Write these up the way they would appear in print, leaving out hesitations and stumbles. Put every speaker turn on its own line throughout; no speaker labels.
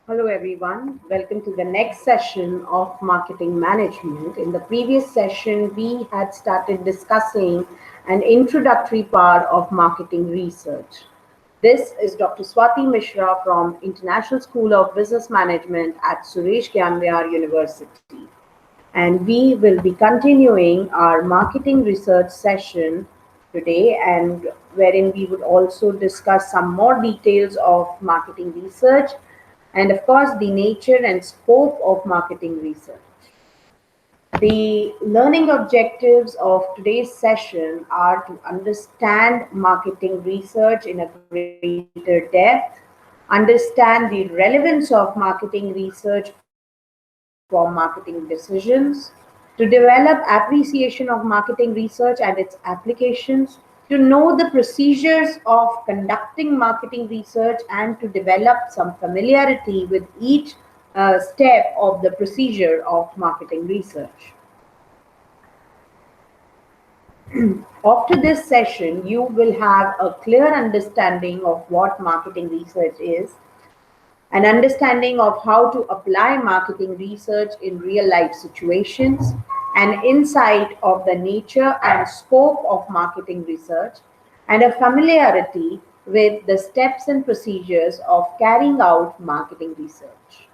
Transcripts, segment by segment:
Hello, everyone. Welcome to the next session of marketing management. In the previous session, we had started discussing an introductory part of marketing research. This is Dr. Swati Mishra from International School of Business Management at Suresh Gyamyar University. And we will be continuing our marketing research session today, and wherein we would also discuss some more details of marketing research and, of course, the nature and scope of marketing research. The learning objectives of today's session are to understand marketing research in a greater depth, understand the relevance of marketing research for marketing decisions, to develop appreciation of marketing research and its applications, to know the procedures of conducting marketing research, and to develop some familiarity with each step of the procedure of marketing research. After this session, you will have a clear understanding of what marketing research is, an understanding of how to apply marketing research in real life situations, an insight of the nature and scope of marketing research, and a familiarity with the steps and procedures of carrying out marketing research.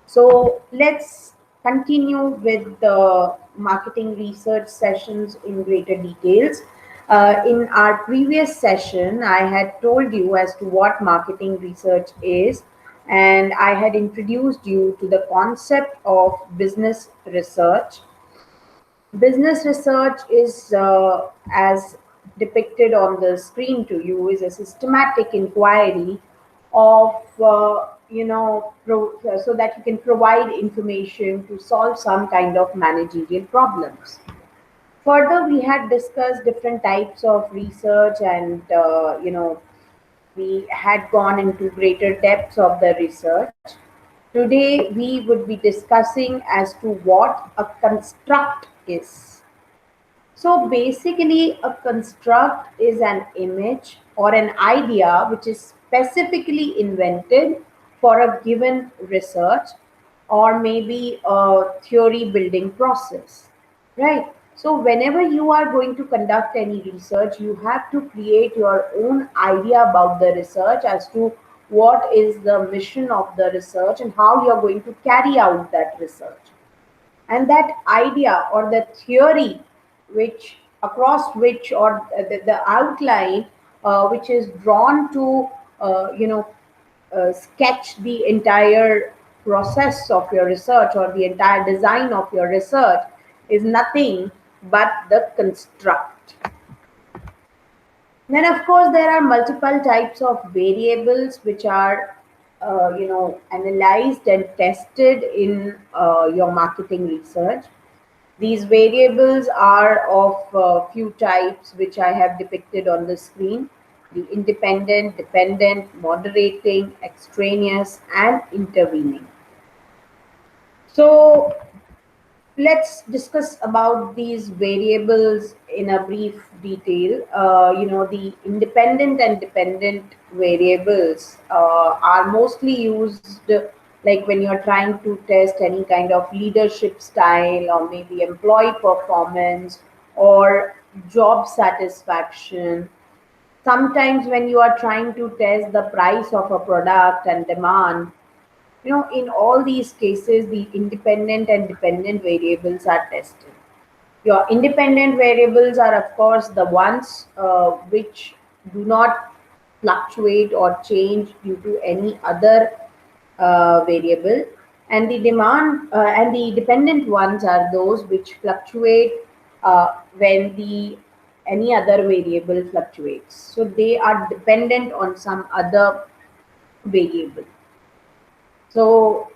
So let's continue with the marketing research sessions in greater details. In our previous session, I had told you as to what marketing research is, and I had introduced you to the concept of business research. Business research is, as depicted on the screen to you, is a systematic inquiry of, so that you can provide information to solve some kind of managerial problems. Further, we had discussed different types of research, and we had gone into greater depths of the research. Today, we would be discussing as to what a construct is. So basically, a construct is an image or an idea which is specifically invented for a given research or maybe a theory building process, right? So, whenever you are going to conduct any research, you have to create your own idea about the research as to what is the mission of the research and how you are going to carry out that research, and that idea or the theory which across which or the outline which is drawn to sketch the entire process of your research or the entire design of your research is nothing but the construct. Then, of course, there are multiple types of variables which are, analyzed and tested in your marketing research. These variables are of few types, which I have depicted on the screen: the independent, dependent, moderating, extraneous, and intervening. So, let's discuss about these variables in a brief detail. The independent and dependent variables are mostly used like when you're trying to test any kind of leadership style or maybe employee performance or job satisfaction. Sometimes when you are trying to test the price of a product and demand, in all these cases, the independent and dependent variables are tested. Your independent variables are, of course, the ones which do not fluctuate or change due to any other variable, and the demand and the dependent ones are those which fluctuate when the any other variable fluctuates. So they are dependent on some other variable. So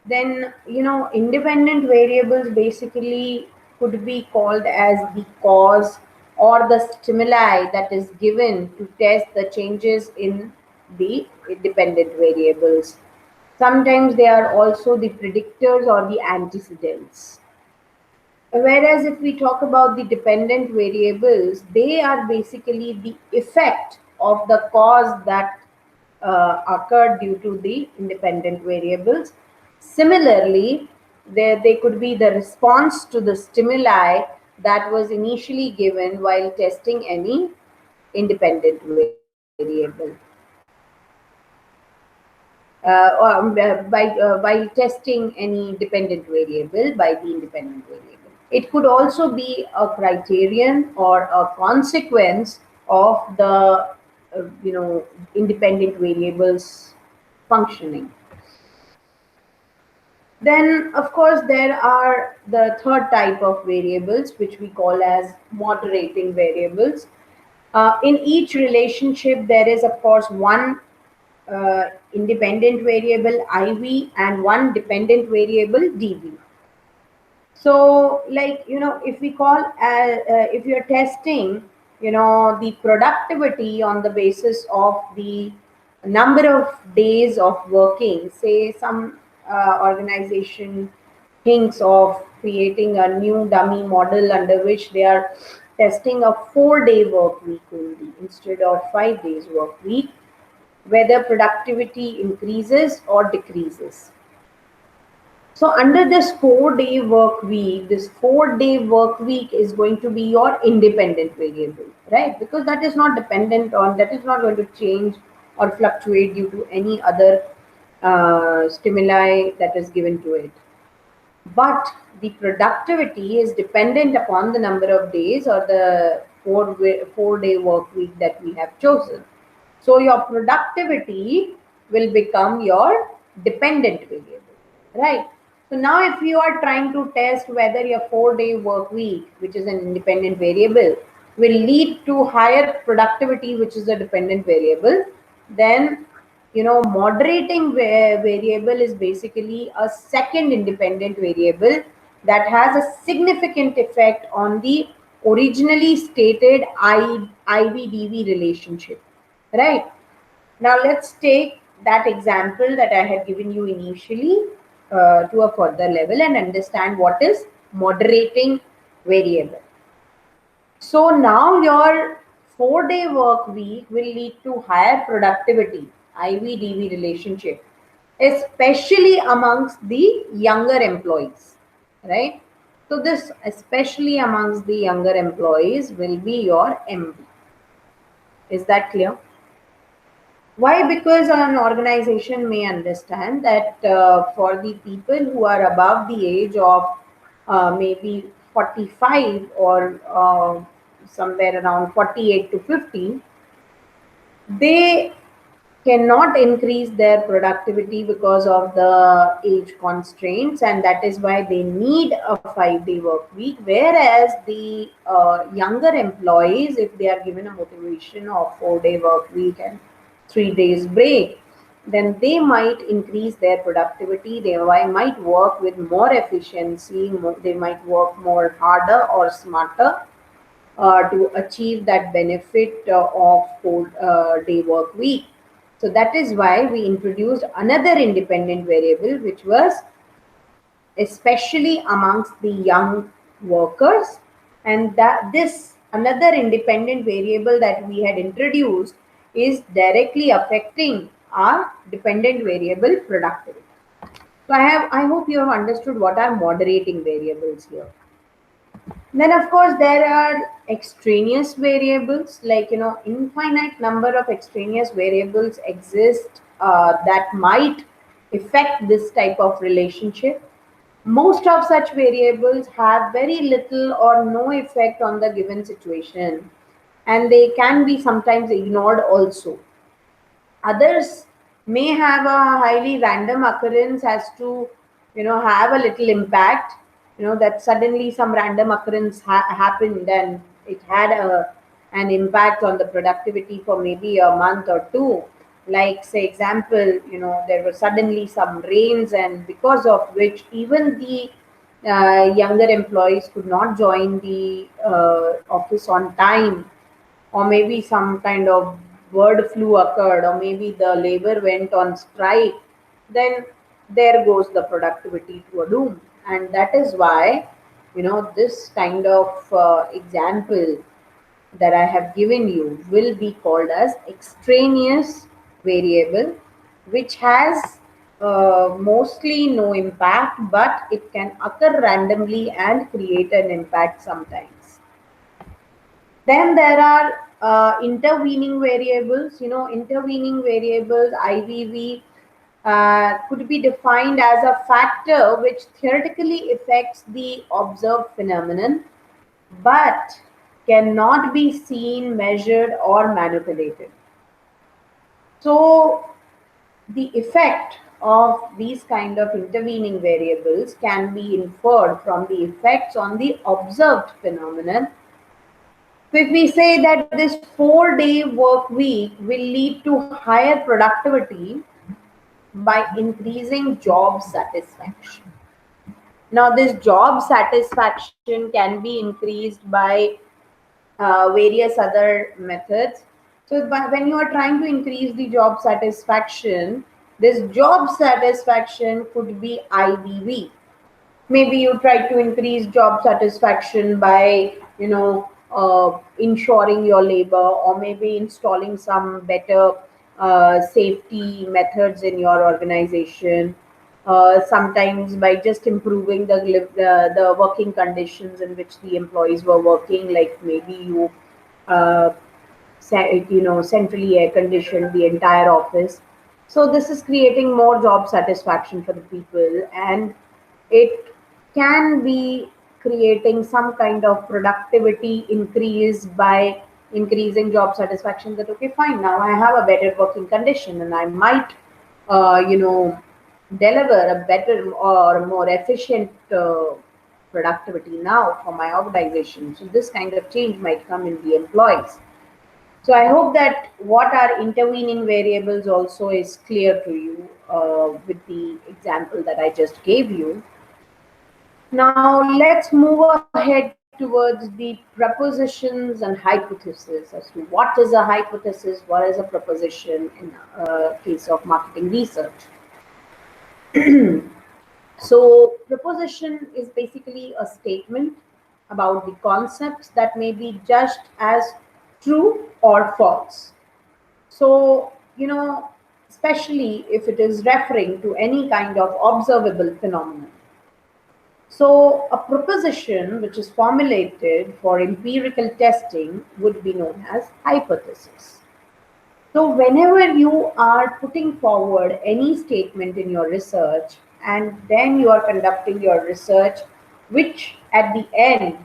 then, independent variables basically could be called as the cause or the stimuli that is given to test the changes in the dependent variables. Sometimes they are also the predictors or the antecedents. Whereas if we talk about the dependent variables, they are basically the effect of the cause that occurred due to the independent variables. Similarly, they could be the response to the stimuli that was initially given while testing any independent variable, while testing any dependent variable by the independent variable. It could also be a criterion or a consequence of the independent variables functioning. Then, of course, there are the third type of variables, which we call as moderating variables. In each relationship, there is, of course, one independent variable IV and one dependent variable DV. So, like, if we call, if you're testing, the productivity on the basis of the number of days of working, say some organization thinks of creating a new dummy model under which they are testing a 4-day work week only instead of 5 days work week, whether productivity increases or decreases. So under this 4-day work week is going to be your independent variable, right? Because that is not dependent on, that is not going to change or fluctuate due to any other stimuli that is given to it. But the productivity is dependent upon the number of days or the 4-day work week that we have chosen. So your productivity will become your dependent variable, right? So now if you are trying to test whether your 4-day work week, which is an independent variable, will lead to higher productivity, which is a dependent variable, then moderating variable is basically a second independent variable that has a significant effect on the originally stated IVDV relationship, right? Now let's take that example that I had given you initially to a further level and understand what is moderating variable. So now your 4-day work week will lead to higher productivity, IV-DV relationship, especially amongst the younger employees, right? So this especially amongst the younger employees will be your MV. Is that clear? Why? Because an organization may understand that for the people who are above the age of maybe 45 or somewhere around 48 to 50, they cannot increase their productivity because of the age constraints, and that is why they need a 5-day work week. Whereas the younger employees, if they are given a motivation of 4-day work week and 3 days break, then they might increase their productivity. They might work with more efficiency, they might work more harder or smarter to achieve that benefit of 4-day work week. So that is why we introduced another independent variable, which was especially amongst the young workers, and that this another independent variable that we had introduced is directly affecting our dependent variable productivity. So I hope you have understood what are moderating variables here. Then, of course, there are extraneous variables, like, infinite number of extraneous variables exist that might affect this type of relationship. Most of such variables have very little or no effect on the given situation, and they can be sometimes ignored also. Others may have a highly random occurrence as to have a little impact, that suddenly some random occurrence happened and it had an impact on the productivity for maybe a month or two. Like, say example, there were suddenly some rains, and because of which even the younger employees could not join the office on time, or maybe some kind of bird flu occurred, or maybe the labor went on strike, then there goes the productivity to a doom. And that is why, this kind of example that I have given you will be called as extraneous variable which has mostly no impact, but it can occur randomly and create an impact sometimes. Then there are intervening variables. Intervening variables, IVV, could be defined as a factor which theoretically affects the observed phenomenon but cannot be seen, measured, or manipulated. So, the effect of these kind of intervening variables can be inferred from the effects on the observed phenomenon. So if we say that this 4-day work week will lead to higher productivity by increasing job satisfaction. Now, this job satisfaction can be increased by various other methods. So, when you are trying to increase the job satisfaction, this job satisfaction could be IVV. Maybe you try to increase job satisfaction by ensuring your labor, or maybe installing some better safety methods in your organization. Sometimes by just improving the working conditions in which the employees were working, like maybe you uh, centrally air conditioned the entire office. So this is creating more job satisfaction for the people, and it can be creating some kind of productivity increase by increasing job satisfaction. That okay, fine, now I have a better working condition and I might uh, you know deliver a better or more efficient productivity now for my organization. So this kind of change might come in the employees. So I hope that what are intervening variables also is clear to you with the example that I just gave you. Now let's move ahead towards the propositions and hypotheses as to what is a hypothesis, what is a proposition in case of marketing research. So proposition is basically a statement about the concepts that may be judged as true or false. So, especially if it is referring to any kind of observable phenomenon. So, a proposition which is formulated for empirical testing would be known as hypothesis. So, whenever you are putting forward any statement in your research and then you are conducting your research, which at the end,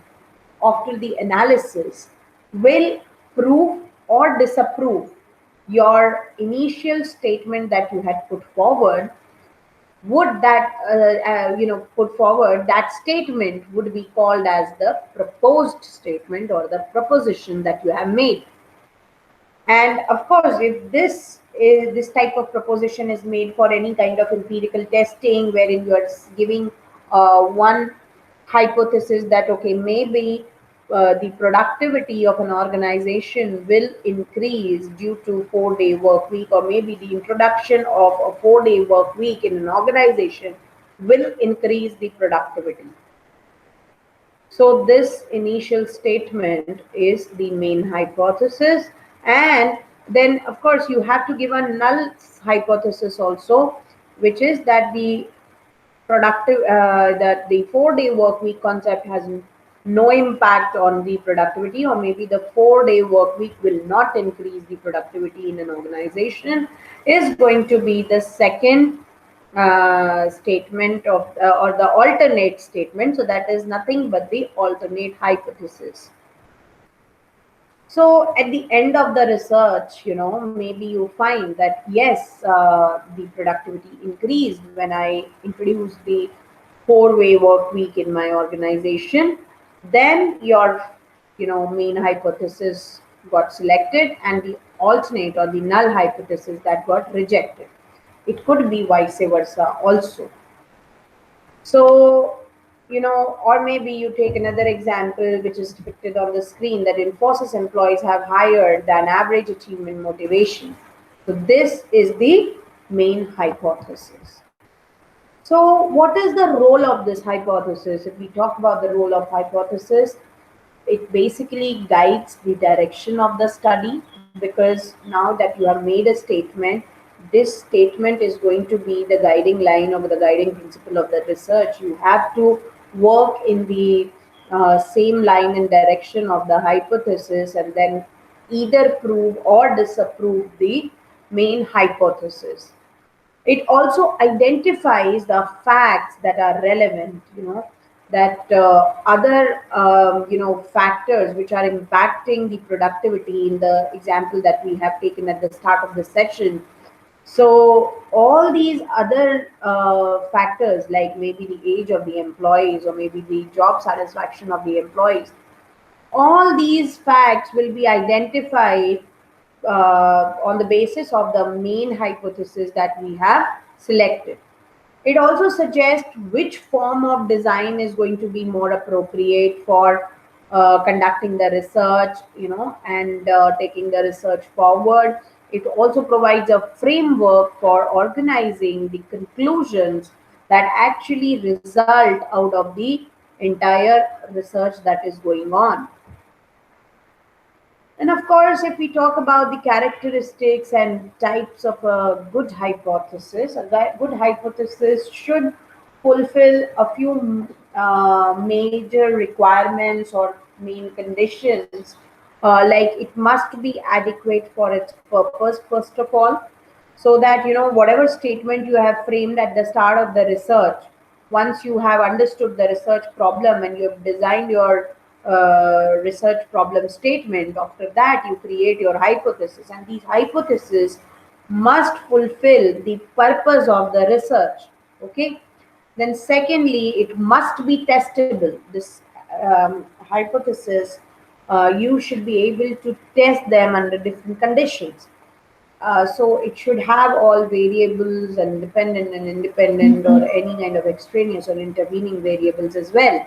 after the analysis, will prove or disapprove your initial statement that you had put forward, would that put forward that statement would be called as the proposed statement or the proposition that you have made. And of course, if this type of proposition is made for any kind of empirical testing, wherein you are giving one hypothesis that okay, maybe the productivity of an organization will increase due to 4-day work week, or maybe the introduction of a 4-day work week in an organization will increase the productivity. So this initial statement is the main hypothesis. And then of course you have to give a null hypothesis also, which is that the that the 4-day work week concept has no impact on the productivity, or maybe the 4-day work week will not increase the productivity in an organization, is going to be the second statement of or the alternate statement. So that is nothing but the alternate hypothesis. So at the end of the research, maybe you find that yes, the productivity increased when I introduced the 4-way work week in my organization. Then your, main hypothesis got selected, and the alternate or the null hypothesis that got rejected. It could be vice versa also. So, or maybe you take another example which is depicted on the screen, that Infosys employees have higher than average achievement motivation. So, this is the main hypothesis. So, what is the role of this hypothesis? If we talk about the role of hypothesis, it basically guides the direction of the study because now that you have made a statement, this statement is going to be the guiding line or the guiding principle of the research. You have to work in the same line and direction of the hypothesis, and then either prove or disapprove the main hypothesis. It also identifies the facts that are relevant, that other factors which are impacting the productivity in the example that we have taken at the start of the session. So all these other factors, like maybe the age of the employees or maybe the job satisfaction of the employees, all these facts will be identified on the basis of the main hypothesis that we have selected. It also suggests which form of design is going to be more appropriate for conducting the research, and taking the research forward. It also provides a framework for organizing the conclusions that actually result out of the entire research that is going on. And of course, if we talk about the characteristics and types of a good hypothesis, good hypothesis should fulfill a few major requirements or main conditions. Like it must be adequate for its purpose, first of all, so that whatever statement you have framed at the start of the research, once you have understood the research problem and you have designed your research problem statement, after that you create your hypothesis, and these hypotheses must fulfill the purpose of the research. Okay. Then secondly, it must be testable. This hypothesis, you should be able to test them under different conditions. So it should have all variables and dependent and independent or any kind of extraneous or intervening variables as well.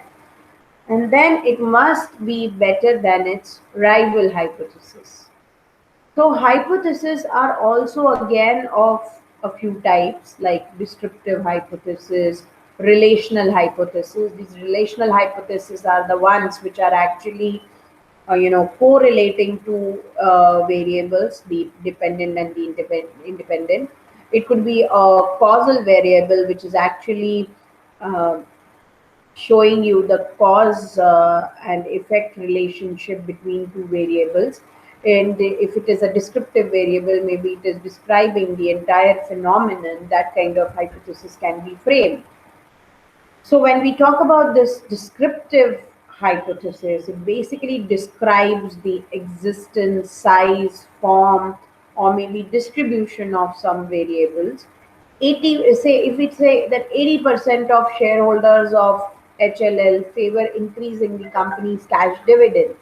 And then it must be better than its rival hypothesis. So hypotheses are also again of a few types, like descriptive hypothesis, relational hypothesis. These relational hypotheses are the ones which are actually correlating to variables, the dependent and the independent. It could be a causal variable, which is actually uh, showing you the cause and effect relationship between two variables. And if it is a descriptive variable, maybe it is describing the entire phenomenon. That kind of hypothesis can be framed. So when we talk about this descriptive hypothesis, it basically describes the existence, size, form, or maybe distribution of some variables. 80, say if we say that 80% of shareholders of HLL favor increasing the company's cash dividend.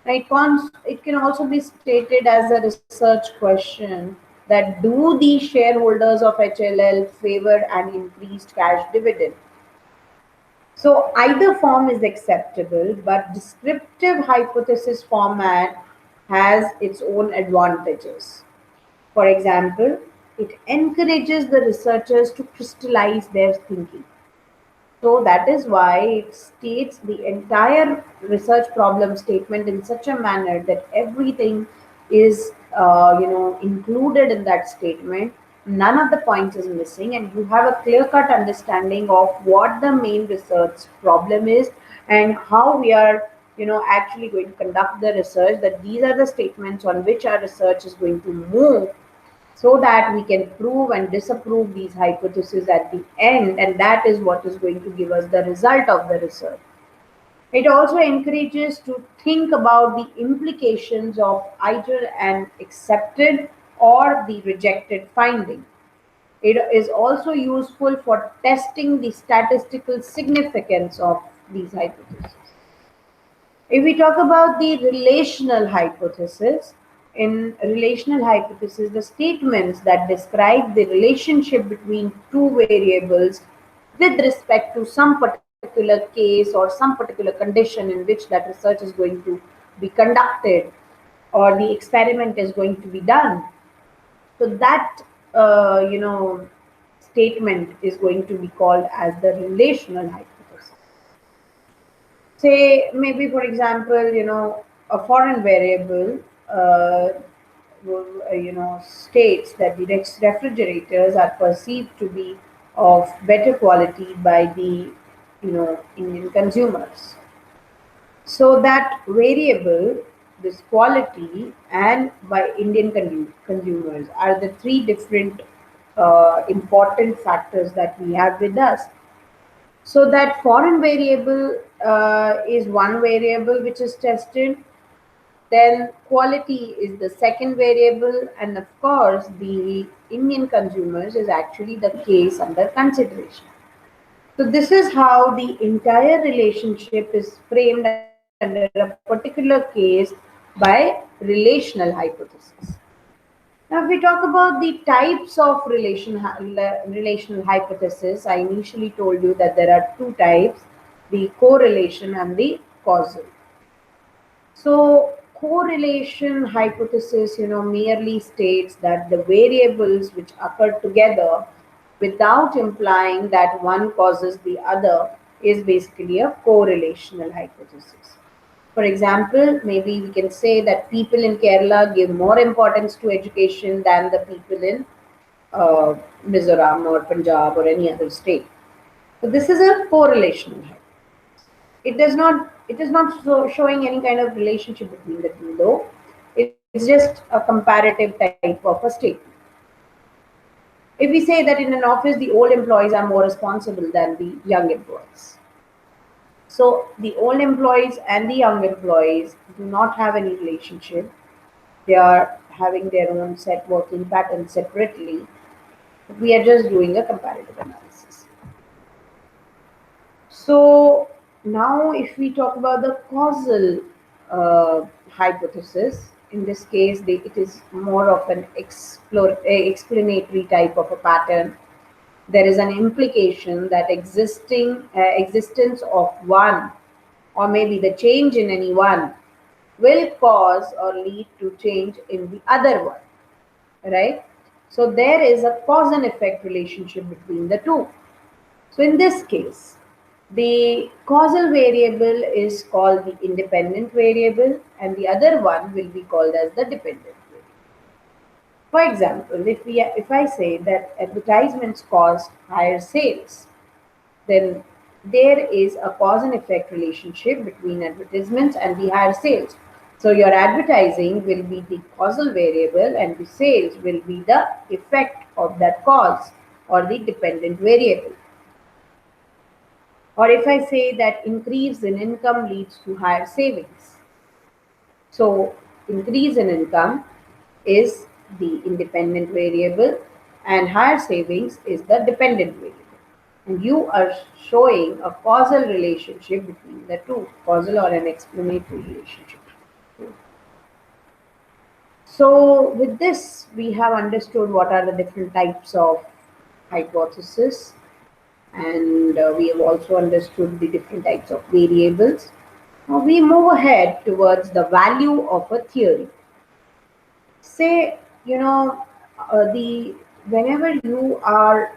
It can also be stated as a research question that do the shareholders of HLL favor an increased cash dividend? So either form is acceptable, but descriptive hypothesis format has its own advantages. For example, it encourages the researchers to crystallize their thinking. So that is why it states the entire research problem statement in such a manner that everything is included in that statement. None of the points is missing, and you have a clear-cut understanding of what the main research problem is and how we are actually going to conduct the research. That these are the statements on which our research is going to move, so that we can prove and disapprove these hypotheses at the end, and that is what is going to give us the result of the research. It also encourages to think about the implications of either an accepted or the rejected finding. It is also useful for testing the statistical significance of these hypotheses. If we talk about the relational hypothesis, in relational hypothesis, the statements that describe the relationship between two variables with respect to some particular case or some particular condition in which that research is going to be conducted or the experiment is going to be done. So that statement is going to be called as the relational hypothesis. Say maybe, for example, a foreign variable states that the refrigerators are perceived to be of better quality by the Indian consumers. So that variable, this quality, and by Indian consumers are the three different important factors that we have with us. So that foreign variable is one variable which is tested. Then quality is the second variable, and of course, the Indian consumers is actually the case under consideration. So this is how the entire relationship is framed under a particular case by relational hypothesis. Now, if we talk about the types of relational hypothesis, I initially told you that there are two types: the correlation and the causal. So, correlation hypothesis, merely states that the variables which occur together without implying that one causes the other is basically a correlational hypothesis. For example, maybe we can say that people in Kerala give more importance to education than the people in uh, Mizoram or Punjab or any other state. So this is a correlational hypothesis. It is not showing any kind of relationship between the two, though. It's just a comparative type of a statement. If we say that in an office the old employees are more responsible than the young employees, so the old employees and the young employees do not have any relationship. They are having their own set working patterns separately. We are just doing a comparative analysis. So now, if we talk about the causal hypothesis, in this case, it is more of an explanatory type of a pattern. There is an implication that existence of one, or maybe the change in any one, will cause or lead to change in the other one, right? So there is a cause and effect relationship between the two. So in this case, the causal variable is called the independent variable, and the other one will be called as the dependent variable. For example, if I say that advertisements cause higher sales, then there is a cause and effect relationship between advertisements and the higher sales. So your advertising will be the causal variable, and the sales will be the effect of that cause, or the dependent variable. Or if I say that increase in income leads to higher savings. So increase in income is the independent variable, and higher savings is the dependent variable. And you are showing a causal relationship between the two, causal or an explanatory relationship. So with this, we have understood what are the different types of hypothesis, and we have also understood the different types of variables. Now we move ahead towards the value of a theory. Say, the whenever you are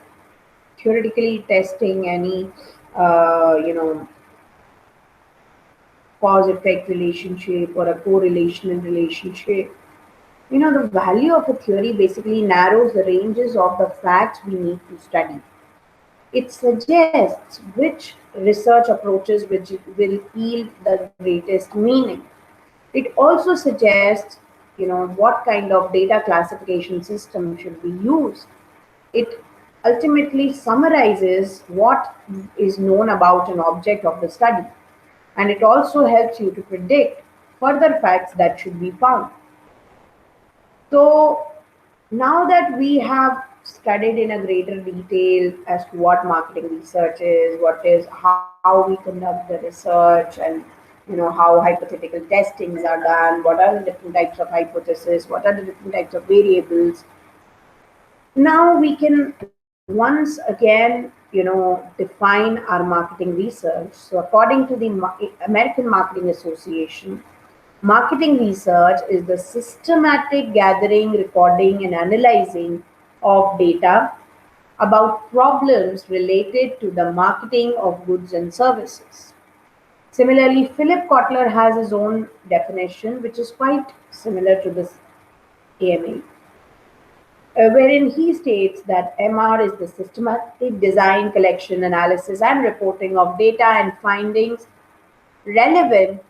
theoretically testing any, you know, cause effect relationship or a correlational relationship, the value of a theory basically narrows the ranges of the facts we need to study. It suggests which research approaches which will yield the greatest meaning. It also suggests, what kind of data classification system should be used. It ultimately summarizes what is known about an object of the study, and it also helps you to predict further facts that should be found. So now that we have studied in a greater detail as to what marketing research is, what is how we conduct the research, and how hypothetical testings are done, what are the different types of hypotheses, what are the different types of variables. Now we can once again, define our marketing research. So according to the American Marketing Association, marketing research is the systematic gathering, recording, and analyzing of data about problems related to the marketing of goods and services. Similarly, Philip Kotler has his own definition, which is quite similar to this. AMA, wherein he states that MR is the systematic design, collection, analysis, and reporting of data and findings relevant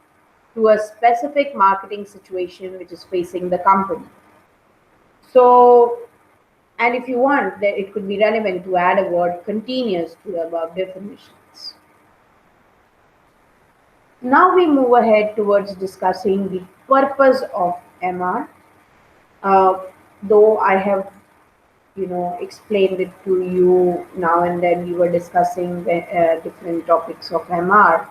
to a specific marketing situation which is facing the company. So, and if you want, that it could be relevant to add a word continuous to the above definitions. Now we move ahead towards discussing the purpose of MR. Uh, though I have explained it to you now and then, we were discussing the different topics of MR,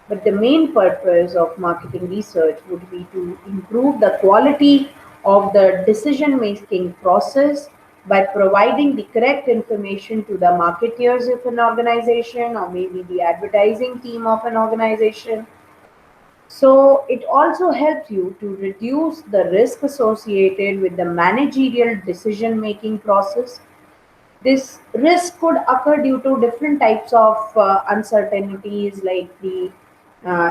but the main purpose of marketing research would be to improve the quality of the decision making process by providing the correct information to the marketeers of an organization, or maybe the advertising team of an organization. So it also helps you to reduce the risk associated with the managerial decision making process. This risk could occur due to different types of uncertainties, like the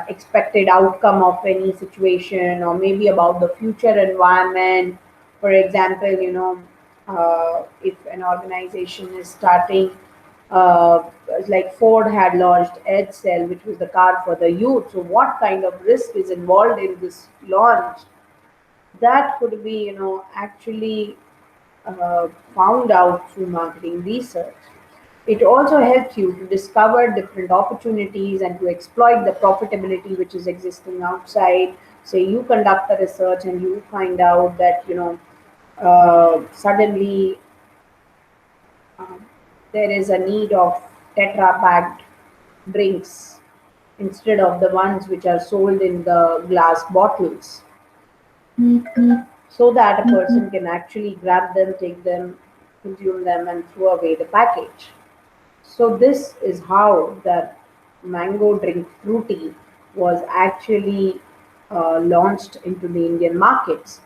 expected outcome of any situation, or maybe about the future environment. For example, if an organization is starting, uh, like Ford had launched Cell, which was the car for the youth. So, what kind of risk is involved in this launch? That could be, actually found out through marketing research. It also helps you to discover different opportunities and to exploit the profitability which is existing outside. Say you conduct a research and you find out that suddenly um, there is a need of tetra packed drinks instead of the ones which are sold in the glass bottles, so that a person can actually grab them, take them, consume them, and throw away the package. So this is how the mango drink fruity was actually launched into the Indian markets,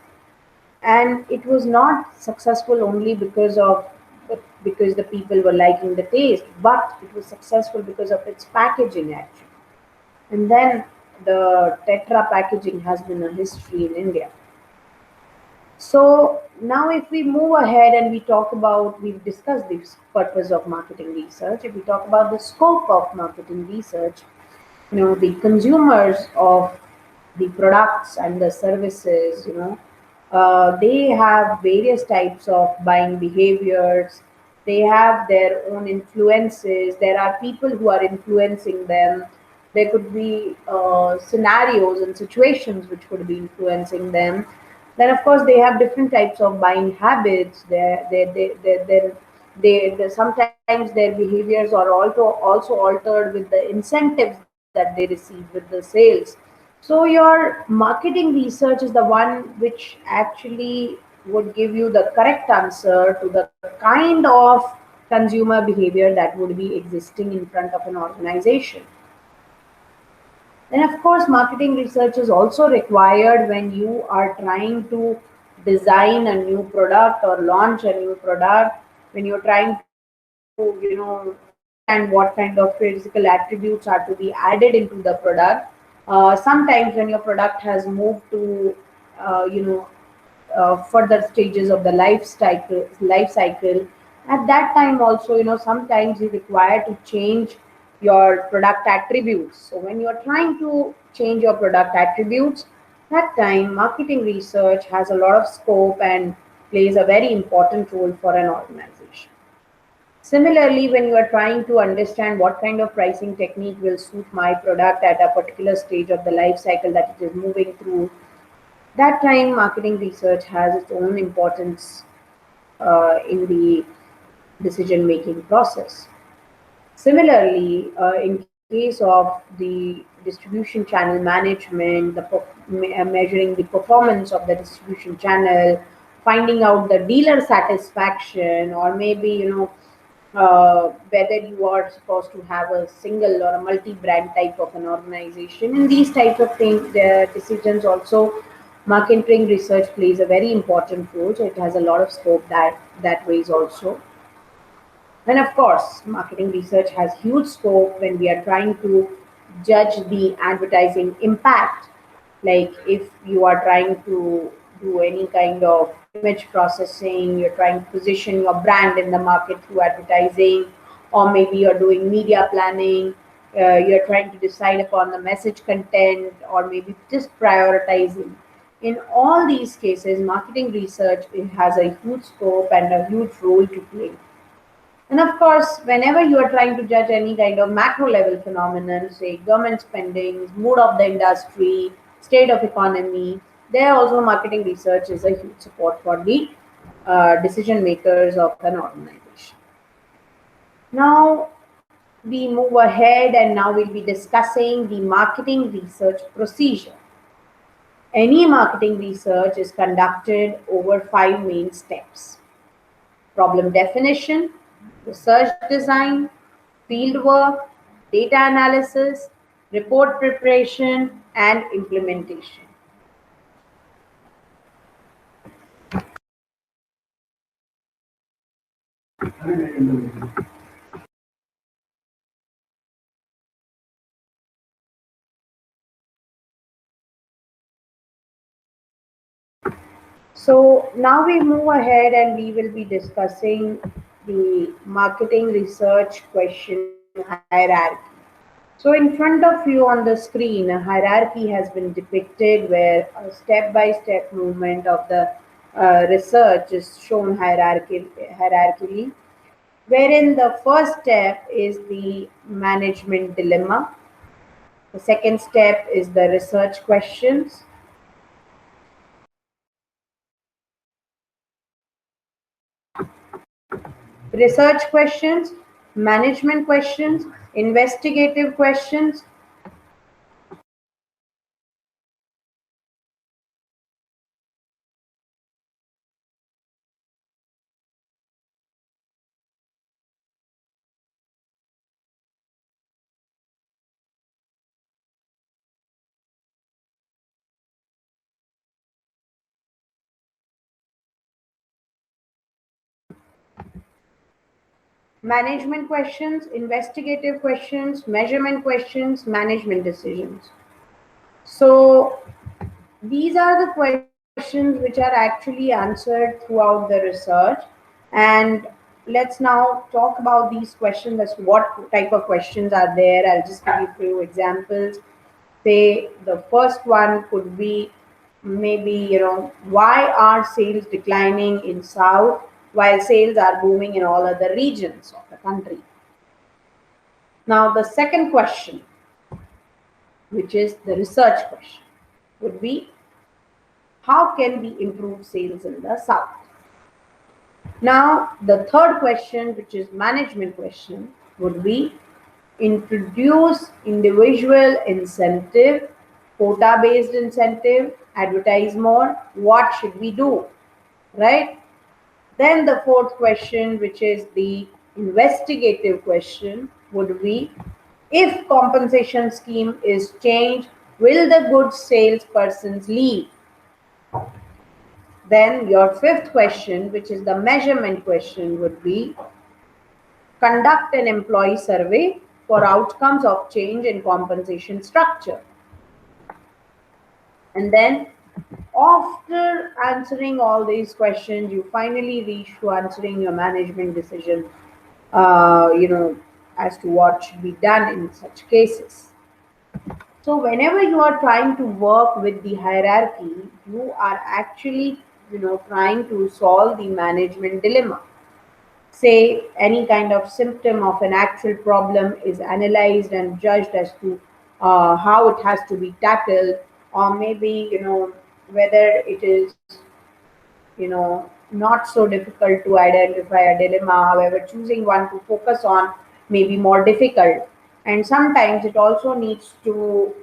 and it was not successful only because the people were liking the taste, but it was successful because of its packaging actually. And then the Tetra packaging has been a history in India. So now if we move ahead and we talk about, we've discussed the purpose of marketing research. If we talk about the scope of marketing research, the consumers of the products and the services, they have various types of buying behaviors. They have their own influences. There are people who are influencing them. There could be scenarios and situations which could be influencing them. Then of course they have different types of buying habits. Sometimes their behaviors are also altered with the incentives that they receive with the sales. So your marketing research is the one which actually would give you the correct answer to the kind of consumer behavior that would be existing in front of an organization. And of course, marketing research is also required when you are trying to design a new product or launch a new product, when you're trying to, understand what kind of physical attributes are to be added into the product. Sometimes when your product has moved to, further stages of the life cycle, at that time also, sometimes you require to change your product attributes. So when you're trying to change your product attributes, that time marketing research has a lot of scope and plays a very important role for an organization. Similarly, when you are trying to understand what kind of pricing technique will suit my product at a particular stage of the life cycle that it is moving through, that time marketing research has its own importance in the decision making process. Similarly, in case of the distribution channel management, measuring the performance of the distribution channel, finding out the dealer satisfaction, or maybe whether you are supposed to have a single or a multi-brand type of an organization. In these types of things, the decisions also, marketing research plays a very important role. So it has a lot of scope that ways also. And of course, marketing research has huge scope when we are trying to judge the advertising impact. Like if you are trying to do any kind of image processing, you're trying to position your brand in the market through advertising, or maybe you're doing media planning, you're trying to decide upon the message content, or maybe just prioritizing. In all these cases, marketing research it has a huge scope and a huge role to play. And of course, whenever you are trying to judge any kind of macro level phenomenon, say government spending, mood of the industry, state of economy, there also marketing research is a huge support for the decision makers of an organization. Now we move ahead and now we'll be discussing the marketing research procedure. Any marketing research is conducted over five main steps: problem definition, research design, field work, data analysis, report preparation, and implementation. So now we move ahead and we will be discussing the marketing research question hierarchy. So in front of you on the screen, a hierarchy has been depicted where a step-by-step movement of the research is shown hierarchically, wherein the first step is the management dilemma. The second step is the research questions. Research questions, management questions, investigative questions. Management questions, investigative questions, measurement questions, management decisions. So these are the questions which are actually answered throughout the research. And let's now talk about these questions as what type of questions are there. I'll just give you a few examples. Say the first one could be maybe, why are sales declining in South while sales are booming in all other regions of the country? Now, the second question, which is the research question, would be how can we improve sales in the South? Now, the third question, which is management question, would be introduce individual incentive, quota based incentive, advertise more, what should we do, right? Then the fourth question, which is the investigative question, would be if compensation scheme is changed, will the good salespersons leave? Then your fifth question, which is the measurement question, would be conduct an employee survey for outcomes of change in compensation structure. And then after answering all these questions, you finally reach to answering your management decision, as to what should be done in such cases. So whenever you are trying to work with the hierarchy, you are actually, trying to solve the management dilemma. Say any kind of symptom of an actual problem is analyzed and judged as to how it has to be tackled, or maybe, whether it is, not so difficult to identify a dilemma. However, choosing one to focus on may be more difficult. And sometimes it also needs to,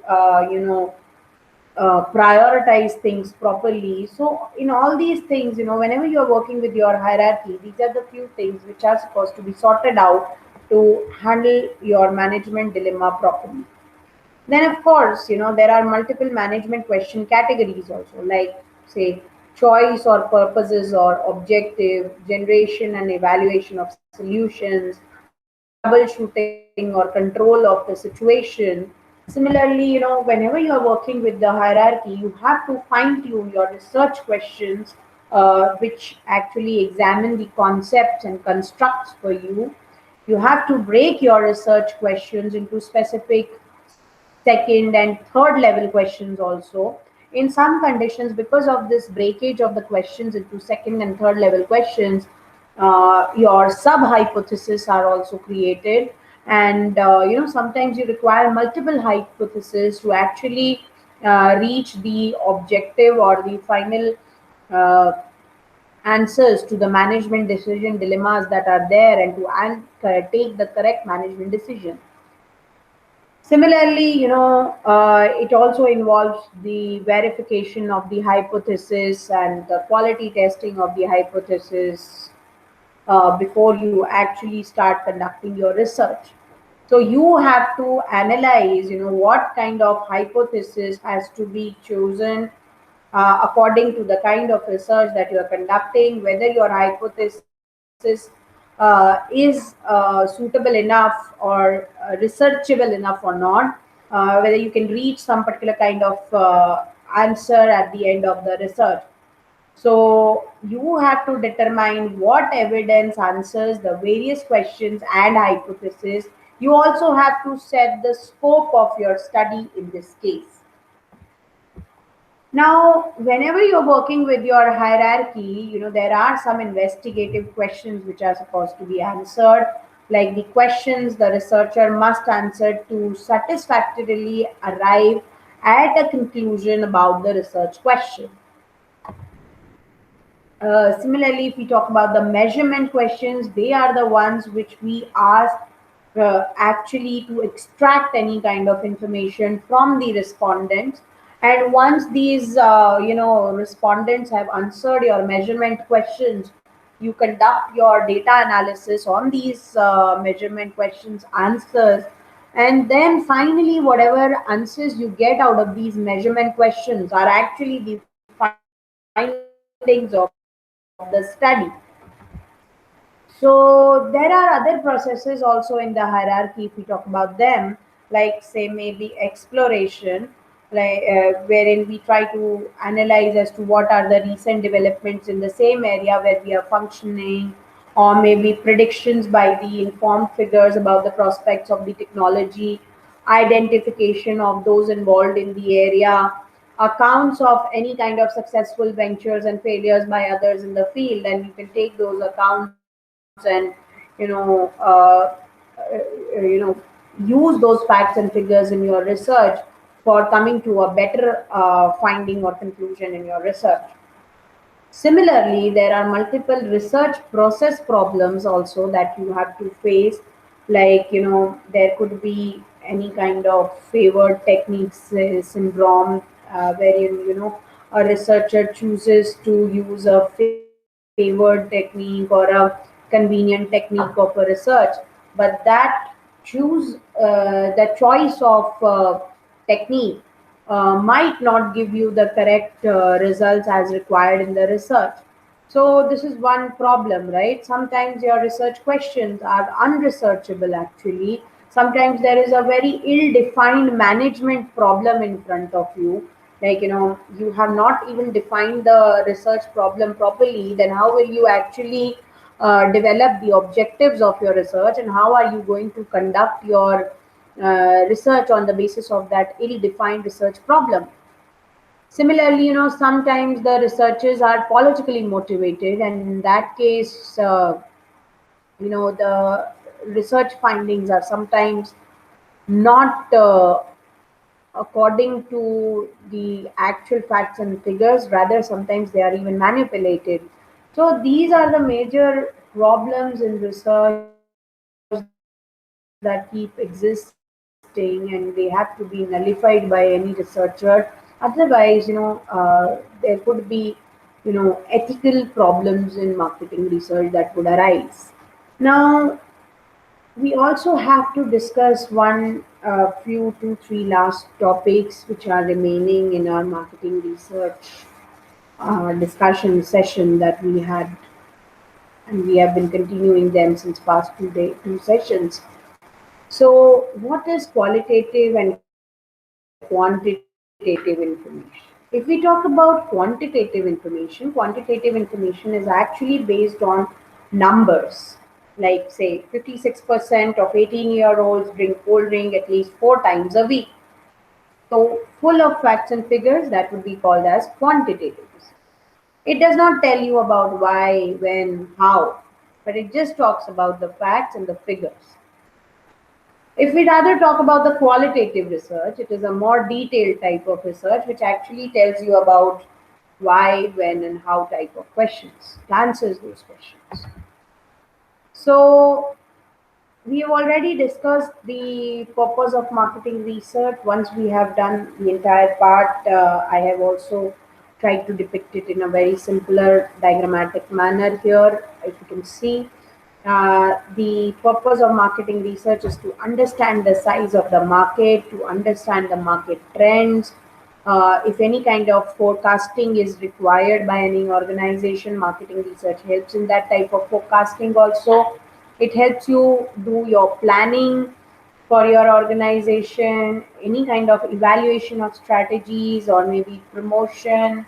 prioritize things properly. So, in all these things, whenever you are working with your hierarchy, these are the few things which are supposed to be sorted out to handle your management dilemma properly. Then, of course, there are multiple management question categories also, like, say, choice or purposes or objective, generation and evaluation of solutions, troubleshooting or control of the situation, Similarly, whenever you are working with the hierarchy, you have to fine tune your research questions, which actually examine the concepts and constructs for you. You have to break your research questions into specific second and third level questions also. In some conditions, because of this breakage of the questions into second and third level questions, your sub hypotheses are also created. And sometimes you require multiple hypotheses to actually reach the objective or the final uh, answers to the management decision dilemmas that are there, and to take the correct management decision. Similarly, it also involves the verification of the hypothesis and the quality testing of the hypothesis before you actually start conducting your research. So you have to analyze, what kind of hypothesis has to be chosen according to the kind of research that you are conducting, whether your hypothesis is suitable enough or researchable enough or not, whether you can reach some particular kind of answer at the end of the research. So you have to determine what evidence answers the various questions and hypotheses. You also have to set the scope of your study in this case. Now, whenever you're working with your hierarchy, there are some investigative questions which are supposed to be answered, like the questions the researcher must answer to satisfactorily arrive at a conclusion about the research question. Similarly, if we talk about the measurement questions, they are the ones which we ask actually to extract any kind of information from the respondents. And once these, respondents have answered your measurement questions, you conduct your data analysis on these measurement questions answers. And then finally, whatever answers you get out of these measurement questions are actually the findings of the study. So there are other processes also in the hierarchy, if we talk about them, like say maybe exploration, like wherein we try to analyze as to what are the recent developments in the same area where we are functioning, or maybe predictions by the informed figures about the prospects of the technology, identification of those involved in the area, accounts of any kind of successful ventures and failures by others in the field, and you can take those accounts and you know uh, use those facts and figures in your research for coming to a better finding or conclusion in your research. Similarly, there are multiple research process problems also that you have to face, like, there could be any kind of favored techniques syndrome, wherein, a researcher chooses to use a favored technique or a convenient technique of a research, but that the choice of technique might not give you the correct results as required in the research. So this is one problem, right? Sometimes your research questions are unresearchable actually. Sometimes there is a very ill-defined management problem in front of you. Like, you have not even defined the research problem properly, then how will you actually develop the objectives of your research, and how are you going to conduct your research on the basis of that ill-defined research problem? Similarly, sometimes the researchers are politically motivated, and in that case, the research findings are sometimes not according to the actual facts and figures, rather, sometimes they are even manipulated. So, these are the major problems in research that keep existing, and they have to be nullified by any researcher. Otherwise, there could be, ethical problems in marketing research that would arise. Now, we also have to discuss few, two, three last topics which are remaining in our marketing research discussion session that we had, and we have been continuing them since past 2 sessions. So, what is qualitative and quantitative information. If we talk about quantitative information is actually based on numbers. Like say 56% of 18-year-olds drink cold drink at least 4 times a week. So full of facts and figures, that would be called as quantitative. It does not tell you about why, when, how, but it just talks about the facts and the figures. If we rather talk about the qualitative research, it is a more detailed type of research which actually tells you about why, when, and how type of questions. It answers those questions. So we have already discussed the purpose of marketing research. Once we have done the entire part, I have also tried to depict it in a very simpler diagrammatic manner here. If you can see, the purpose of marketing research is to understand the size of the market, to understand the market trends. If any kind of forecasting is required by any organization, marketing research helps in that type of forecasting also. It helps you do your planning for your organization, any kind of evaluation of strategies or maybe promotion,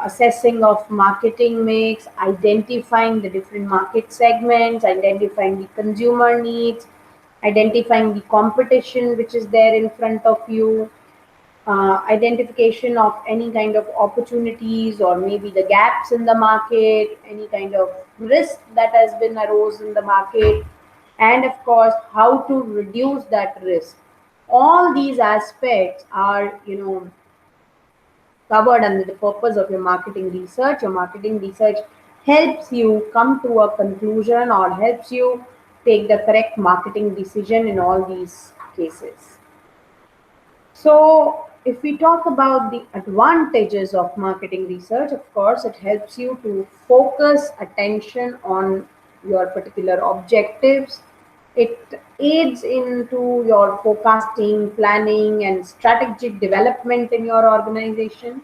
assessing of marketing mix, identifying the different market segments, identifying the consumer needs, identifying the competition which is there in front of you, identification of any kind of opportunities or maybe the gaps in the market, any kind of risk that has been arose in the market, and of course how to reduce that risk. All these aspects are, covered under the purpose of your marketing research. Your marketing research helps you come to a conclusion or helps you take the correct marketing decision in all these cases. So, if we talk about the advantages of marketing research, of course, it helps you to focus attention on your particular objectives. It aids into your forecasting, planning, and strategic development in your organization.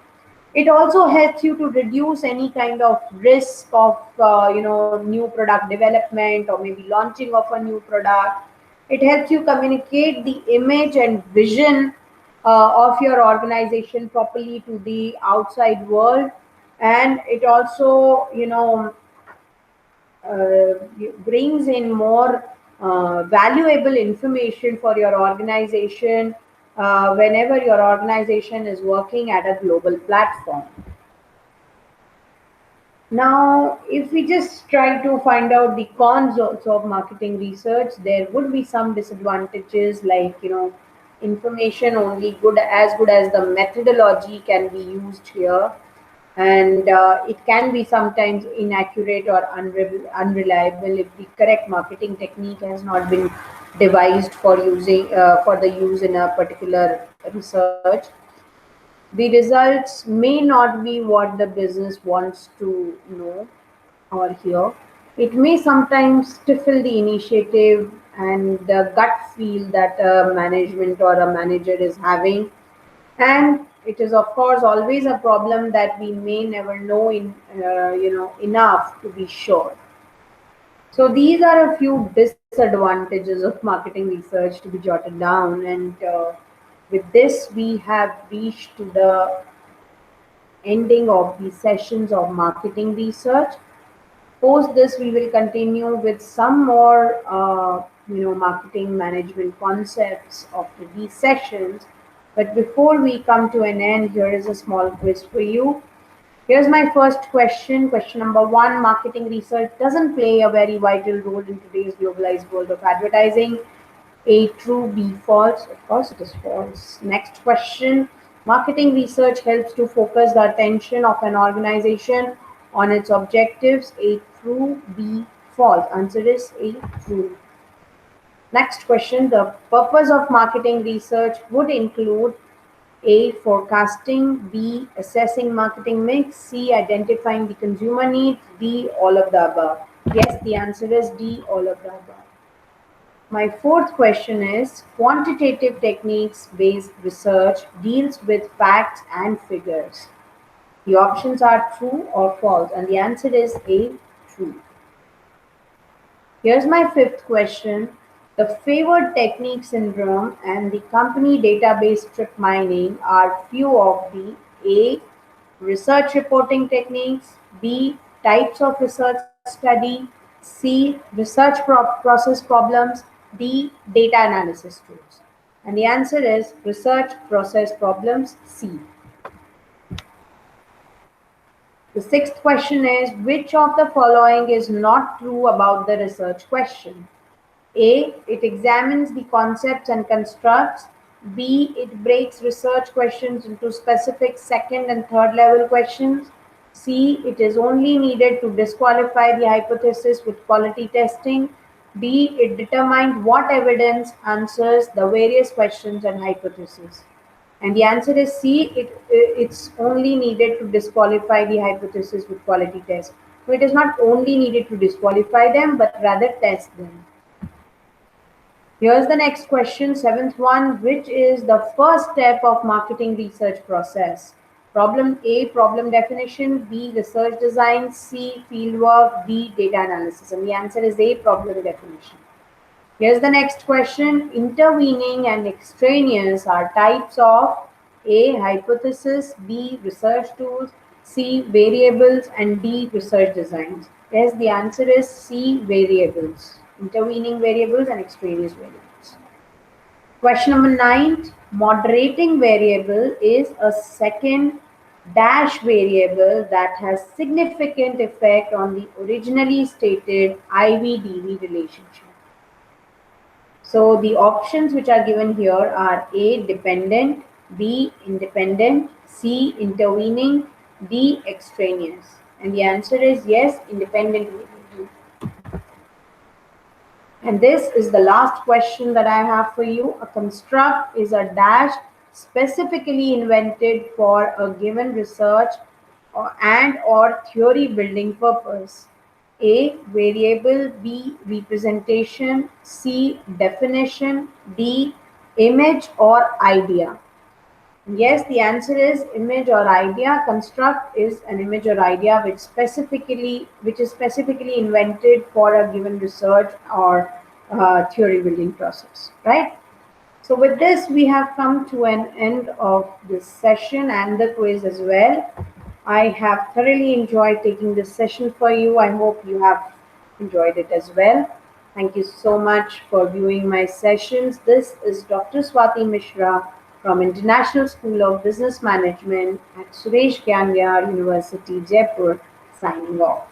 It also helps you to reduce any kind of risk of new product development or maybe launching of a new product. It helps you communicate the image and vision of your organization properly to the outside world, and it also brings in more valuable information for your organization whenever your organization is working at a global platform. Now, if we just try to find out the cons also of marketing research, there would be some disadvantages like, information only good as the methodology can be used here, and it can be sometimes inaccurate or unreliable if the correct marketing technique has not been devised for the use in a particular research. The results may not be what the business wants to know or hear. It may sometimes stifle the initiative and the gut feel that a management or a manager is having. And it is, of course, always a problem that we may never know enough to be sure. So these are a few disadvantages of marketing research to be jotted down. And with this, we have reached to the ending of the sessions of marketing research. Post this, we will continue with some more, marketing management concepts after these sessions. But before we come to an end, here is a small quiz for you. Here's my first question. Question number one: marketing research doesn't play a very vital role in today's globalized world of advertising. A, true; B, false. Of course, it is false. Next question: marketing research helps to focus the attention of an organization on its objectives. A, true; B, false. Answer is A, true. Next question: the purpose of marketing research would include A, forecasting; B, assessing marketing mix; C, identifying the consumer needs; D, all of the above. Yes, the answer is D, all of the above. My fourth question is: quantitative techniques based research deals with facts and figures. The options are true or false, and the answer is A, true. Here's my fifth question: The favored technique syndrome and the company database strip mining are few of the A. Research reporting techniques, B. Types of research study, C. Research process problems, D. Data analysis tools. And the answer is research process problems C. The sixth question is which of the following is not true about the research question? A. It examines the concepts and constructs. B. It breaks research questions into specific second and third level questions. C. It is only needed to disqualify the hypothesis with quality testing. D. It determined what evidence answers the various questions and hypotheses. And the answer is C. It's only needed to disqualify the hypothesis with quality test. So it is not only needed to disqualify them, but rather test them. Here's the next question, seventh one. Which is the first step of marketing research process? Problem A, problem definition. B, research design. C, fieldwork. D, data analysis. And the answer is A, problem definition. Here's the next question. Intervening and extraneous are types of A, hypothesis. B, research tools. C, variables. And D, research designs. Yes, the answer is C, variables. Intervening variables and extraneous variables. Question number 9. Moderating variable is a second dash variable that has significant effect on the originally stated IV-DV relationship. So the options which are given here are A, dependent, B, independent, C, intervening, D, extraneous. And the answer is yes, independent variable. And this is the last question that I have for you. A construct is a dash specifically invented for a given research or theory building purpose. A, variable. B, representation. C, definition. D, image or idea. Yes, the answer is image or idea. Construct is an image or idea which is specifically invented for a given research or theory building process, right? So with this, we have come to an end of this session and the quiz as well. I have thoroughly enjoyed taking this session for you. I hope you have enjoyed it as well. Thank you so much for viewing my sessions. This is Dr. Swati Mishra from International School of Business Management at Suresh Gyan University, Jaipur, signing off.